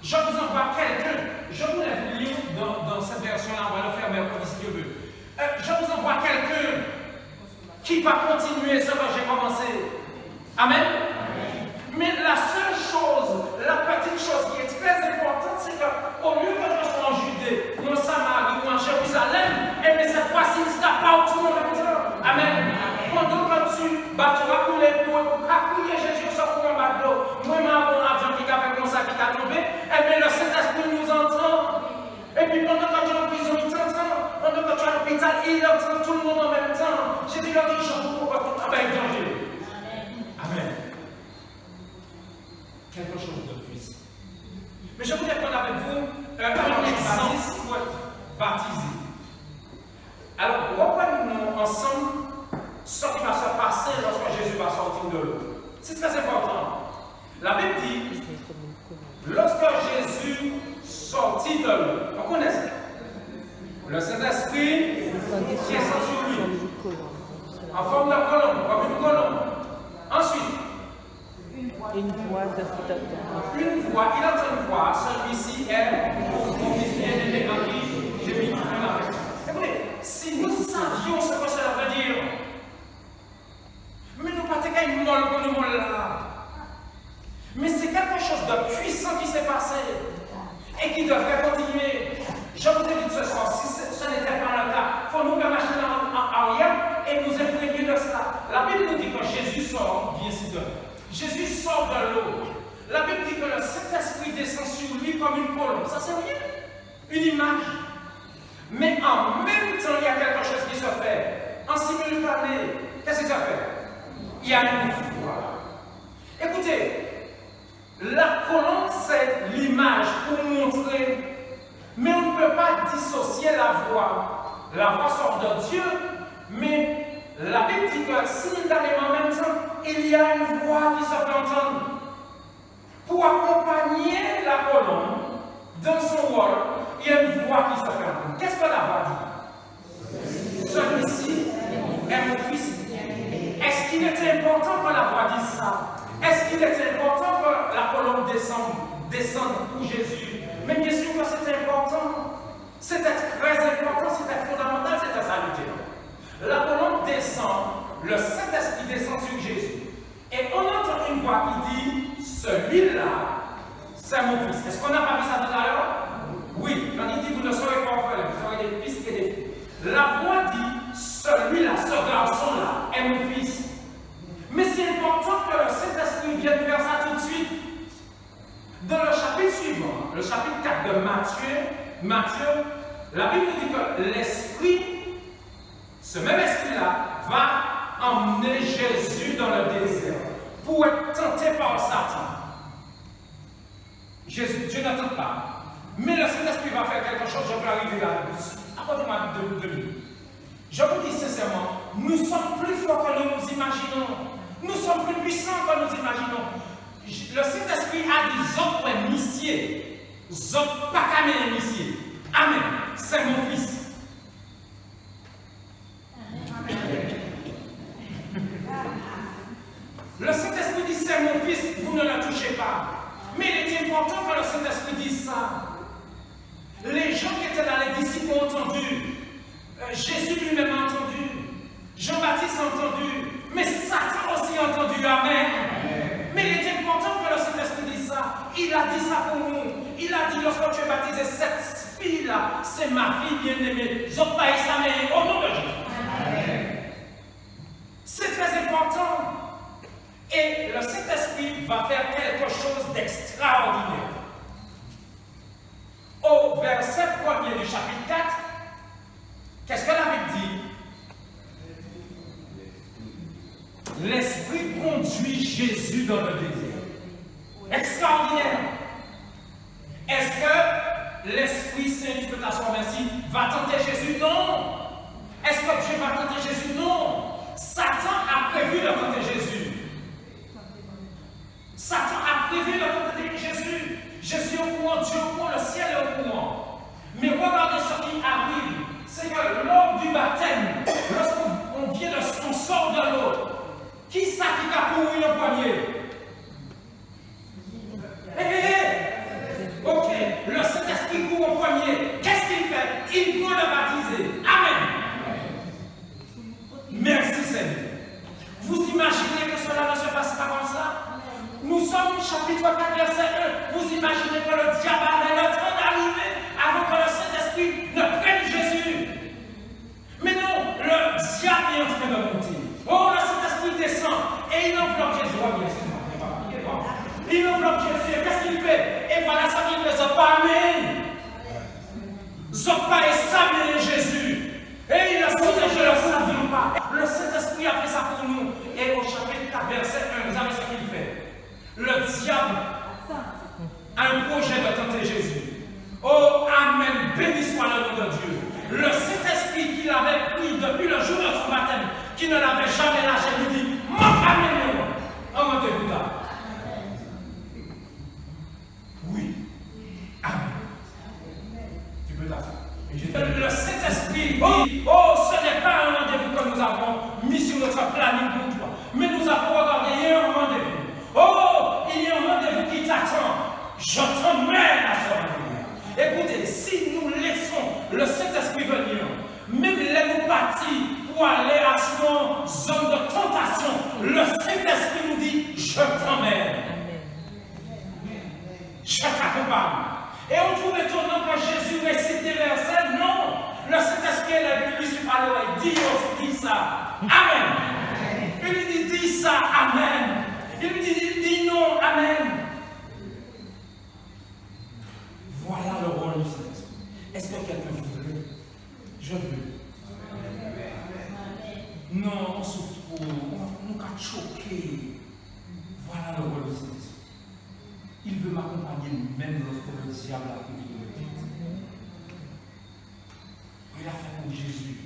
Je vous envoie quelqu'un. Je vous l'ai lu dans cette version-là, on va le faire mercredi si Dieu veut. Je vous envoie quelqu'un qui va continuer ce que j'ai commencé. Amen. Mais la seule chose, la petite chose qui est très importante, c'est qu'au lieu que je sois en Judée, ou en Samarie, ou en Jérusalem, et bien cette fois-ci, c'est partout dans le monde. Amen. Pendant que tu vas couler pour crier Jésus sur un bateau, moi, mon argent qui a fait comme ça, qui t'a tombé, et bien le Saint-Esprit nous entend. Et puis pendant que tu es en prison, il t'entend. Pendant que tu es à l'hôpital, il entend tout le monde en même temps. J'ai dit, il change pourquoi tout travail est danger. Amen. Quelque chose de puissant. Mais je voudrais prendre avec vous un exemple pour être baptisé. Alors, reprenons ensemble ce qui va se passer lorsque Jésus va sortir de l'eau. C'est très important. La Bible dit, lorsque Jésus sortit de l'eau, on connaît ça. Le Saint-Esprit qui est sur lui, en forme de colombe, comme une colombe. Ensuite, une voix de une voix, il entend une voix, celui-ci est mon fils bien-aimé en qui j'ai mis toute mon affection. Écoutez, si nous savions ce que cela veut dire, mais nous pas qu'à une molle comme nous molle là. Mais c'est quelque chose de puissant qui s'est passé et qui devrait continuer. Je vous ai dit ce soir, si ce n'était pas le cas, il faut nous faire marcher en arrière et nous imprégner de cela. La Bible nous dit que Jésus sort, bien sûr. Jésus sort de l'eau. La Bible dit que le Saint-Esprit descend sur lui comme une colombe. Ça, c'est rien. Une image. Mais en même temps, il y a quelque chose qui se fait. En simultané, qu'est-ce qui se fait? Il y a une voix. Écoutez, la colombe, c'est l'image pour montrer. Mais on ne peut pas dissocier la voix. La voix sort de Dieu, mais la Bible dit que simultanément en même temps, il y a une voix qui se fait entendre. Pour accompagner la colombe dans son rôle, il y a une voix qui se fait entendre. Qu'est-ce que la voix dit? Celui-ci est mon fils. Est-ce qu'il était important que la voix dise ça? Est-ce qu'il était important que la colombe descende pour Jésus? Mais bien sûr que c'était important. C'était très important, c'était fondamental, c'était salutaire. La colombe descend, le Saint-Esprit descend sur Jésus. Et on entend une voix qui dit, celui-là, c'est mon fils. Est-ce qu'on n'a pas vu ça tout à l'heure? Oui, quand il dit, vous ne serez pas frères, vous serez des fils et des filles. La voix dit, celui-là, ce garçon-là, est mon fils. Mais c'est important que le Saint-Esprit vienne faire ça tout de suite. Dans le chapitre suivant, le chapitre 4 de Matthieu, la Bible dit que l'Esprit, ce même Esprit-là, va emmener Jésus dans le désert pour être tenté par Satan. Dieu n'attend pas. Mais le Saint-Esprit va faire quelque chose, je vais arriver là. Accordez-moi 2 minutes. Je vous dis sincèrement, nous sommes plus forts que nous imaginons. Nous sommes plus puissants que nous imaginons. Le Saint-Esprit a dit, Zot est missier. Zot pas qu'à missier. Amen. C'est mon fils. Le Saint-Esprit dit, c'est mon fils, vous ne le touchez pas. Mais il est important que le Saint-Esprit dise ça. Les gens qui étaient là, les disciples ont entendu. Jésus lui-même a entendu. Jean-Baptiste a entendu. Mais Satan aussi a entendu. Amen. Mais il est important que le Saint-Esprit dise ça. Il a dit ça pour nous. Il a dit, lorsque tu es baptisé, cette fille-là, c'est ma fille bien-aimée. Je paye ça, mais au nom de Jésus. C'est très important. Et le Saint-Esprit va faire quelque chose d'extraordinaire. Au verset 1er du chapitre 4, qu'est-ce que la Bible dit? L'Esprit conduit Jésus dans le désert. Extraordinaire. Est-ce que l'Esprit Saint, tu peux t'asseoir ainsi, va tenter Jésus? Non. Est-ce que Dieu va tenter Jésus? Non. Satan a prévu de tenter Jésus. Satan a prévu de tenter Jésus. Jésus est au courant, Dieu est au courant, le ciel est au courant. Mais regardez ce qui arrive. C'est que lors du baptême, lorsqu'on vient on sort de l'eau, qui ça qui a couru le poignet? Hé, hé, hé! chapitre 4, verset 1, vous imaginez que le diable avait le temps d'arriver avant que le Saint-Esprit ne prenne Jésus. Mais non, le diable est en train de monter. Oh, le Saint-Esprit descend et il enveloppe Jésus. Oh, bien, excuse-moi, il enveloppe Jésus. Qu'est-ce qu'il fait? Et voilà ça qu'il fait. Zoppa, amen. Zoppa et s'amène Jésus. Et il a dit que je ne le savais pas. Le Saint-Esprit a fait ça pour nous. Et au chapitre 4, verset 1, vous savez ce qu'il fait? Le diable a un projet de tenter Jésus. Oh, amen. Béni soit le nom de Dieu. Le Saint-Esprit qu'il avait pris depuis le jour de son baptême, qui ne l'avait jamais lâché, lui dit, mon amen. Remontez-vous là. Oui. Amen. Tu peux t'asseoir. Le Saint-Esprit dit, oh, ce n'est pas un rendez-vous que nous avons mis sur notre planning pour toi, mais nous avons regardé, il y a un rendez-vous. Oh, il y a un rendez-vous qui t'attend. Je t'emmène à ce rendez-vous. Écoutez, si nous laissons le Saint-Esprit venir, même les nous partis pour aller à son zone de tentation, le Saint-Esprit nous dit, je t'emmène. Je t'accompagne. Et on trouve étonnant que Jésus récite des versets. Non, le Saint-Esprit est lui sur à l'oreille. Dis ça. Amen. Il lui dit, dis ça. Amen. Il lui dit, dis non. Amen. Voilà le rôle du Saint-Esprit. Est-ce que quelqu'un veut? Je veux. Non, on souffre trop. On nous a choqué. Voilà le rôle du Saint-Esprit. Il veut m'accompagner même lorsque le diable a pris de me dire. Il a fait pour Jésus.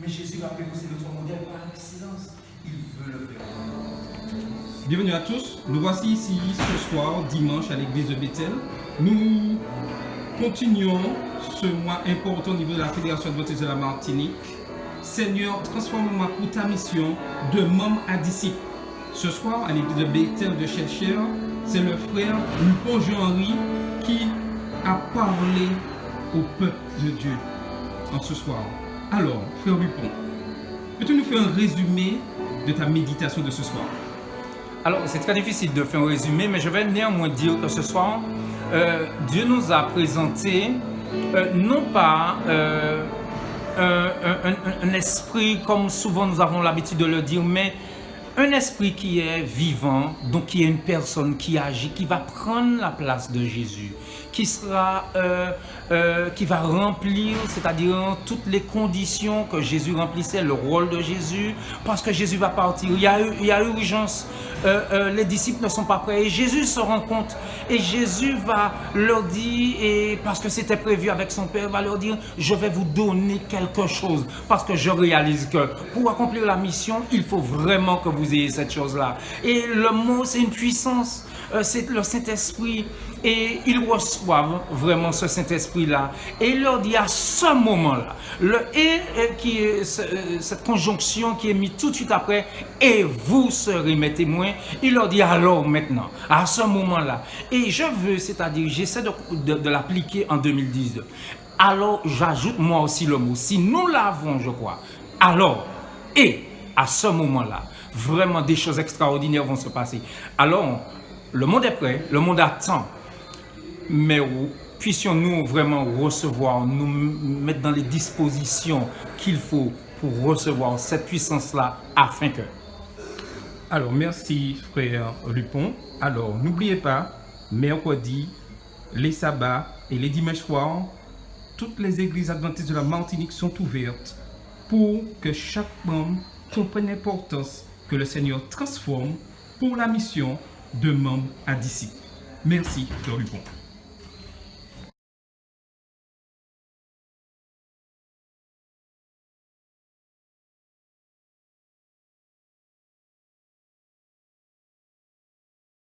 Mais Jésus a fait aussi notre modèle par excellence. Il veut le faire. Bienvenue à tous. Nous voici ici ce soir, dimanche, à l'église de Bethel. Nous continuons ce mois important au niveau de la Fédération adventiste de la Martinique. Seigneur, transforme-moi pour ta mission de membre à disciple. Ce soir, à l'église de Bethel de Chelcher, c'est le frère Lupon Jean-Henri qui a parlé au peuple de Dieu en ce soir. Alors, frère Lupon, peux-tu nous faire un résumé de ta méditation de ce soir? Alors, c'est très difficile de faire un résumé, mais je vais néanmoins dire que ce soir, Dieu nous a présenté non pas un esprit comme souvent nous avons l'habitude de le dire, mais un esprit qui est vivant, donc qui est une personne qui agit, qui va prendre la place de Jésus, qui va remplir, c'est-à-dire toutes les conditions que Jésus remplissait, le rôle de Jésus, parce que Jésus va partir. Il y a urgence. Les disciples ne sont pas prêts et Jésus se rend compte et Jésus va leur dire, et parce que c'était prévu avec son Père, va leur dire, je vais vous donner quelque chose parce que je réalise que pour accomplir la mission, il faut vraiment que vous ayez cette chose-là. Et le mot, c'est une puissance, c'est le Saint-Esprit. Et ils reçoivent vraiment ce Saint-Esprit-là. Et il leur dit à ce moment-là, qui est cette conjonction qui est mise tout de suite après, et vous serez mes témoins. Il leur dit alors maintenant, à ce moment-là. Et je veux, c'est-à-dire, j'essaie de l'appliquer en 2019. Alors, j'ajoute moi aussi le mot. Si nous l'avons, je crois, alors, et à ce moment-là, vraiment des choses extraordinaires vont se passer. Alors, le monde est prêt, le monde attend. Mais puissions-nous vraiment recevoir, nous mettre dans les dispositions qu'il faut pour recevoir cette puissance-là afin que... Alors, merci frère Lupon. Alors, n'oubliez pas, mercredi, les sabbats et les dimanches soirs, toutes les églises adventistes de la Martinique sont ouvertes pour que chaque membre comprenne l'importance que le Seigneur transforme pour la mission de membre à disciple. Merci frère Lupon.